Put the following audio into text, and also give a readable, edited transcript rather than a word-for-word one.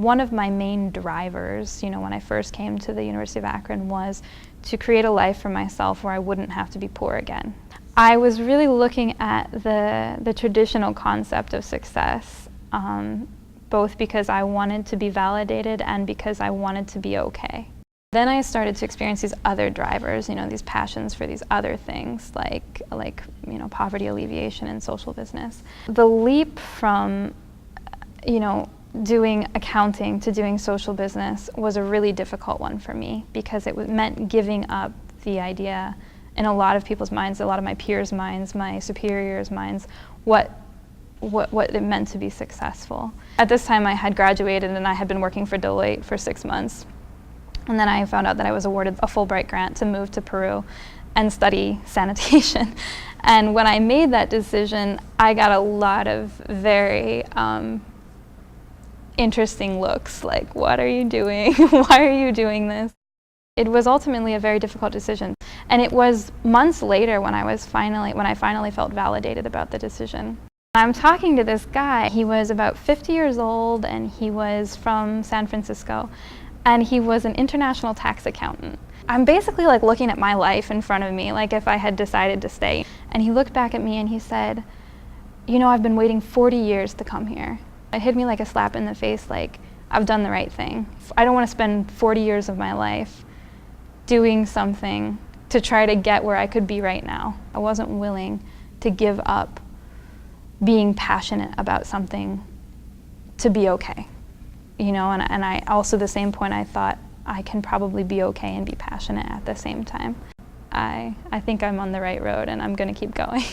One of my main drivers, when I first came to the University of Akron, was to create a life for myself where I wouldn't have to be poor again. I was really looking at the traditional concept of success, both because I wanted to be validated and because I wanted to be okay. Then I started to experience these other drivers, these passions for these other things, like poverty alleviation and social business. The leap from, doing accounting to doing social business was a really difficult one for me, because it meant giving up the idea in a lot of people's minds, a lot of my peers' minds, my superiors' minds, what it meant to be successful. At this time I had graduated and I had been working for Deloitte for 6 months. And then I found out that I was awarded a Fulbright grant to move to Peru and study sanitation. And when I made that decision, I got a lot of very interesting looks, like, what are you doing? Why are you doing this? It was ultimately a very difficult decision. And it was months later when I finally felt validated about the decision. I'm talking to this guy. He was about 50 years old and he was from San Francisco. And he was an international tax accountant. I'm basically looking at my life in front of me, like if I had decided to stay. And he looked back at me and he said, I've been waiting 40 years to come here. It hit me like a slap in the face, like, I've done the right thing. I don't want to spend 40 years of my life doing something to try to get where I could be right now. I wasn't willing to give up being passionate about something to be okay. And I also, at the same point, I thought I can probably be okay and be passionate at the same time. I think I'm on the right road and I'm going to keep going.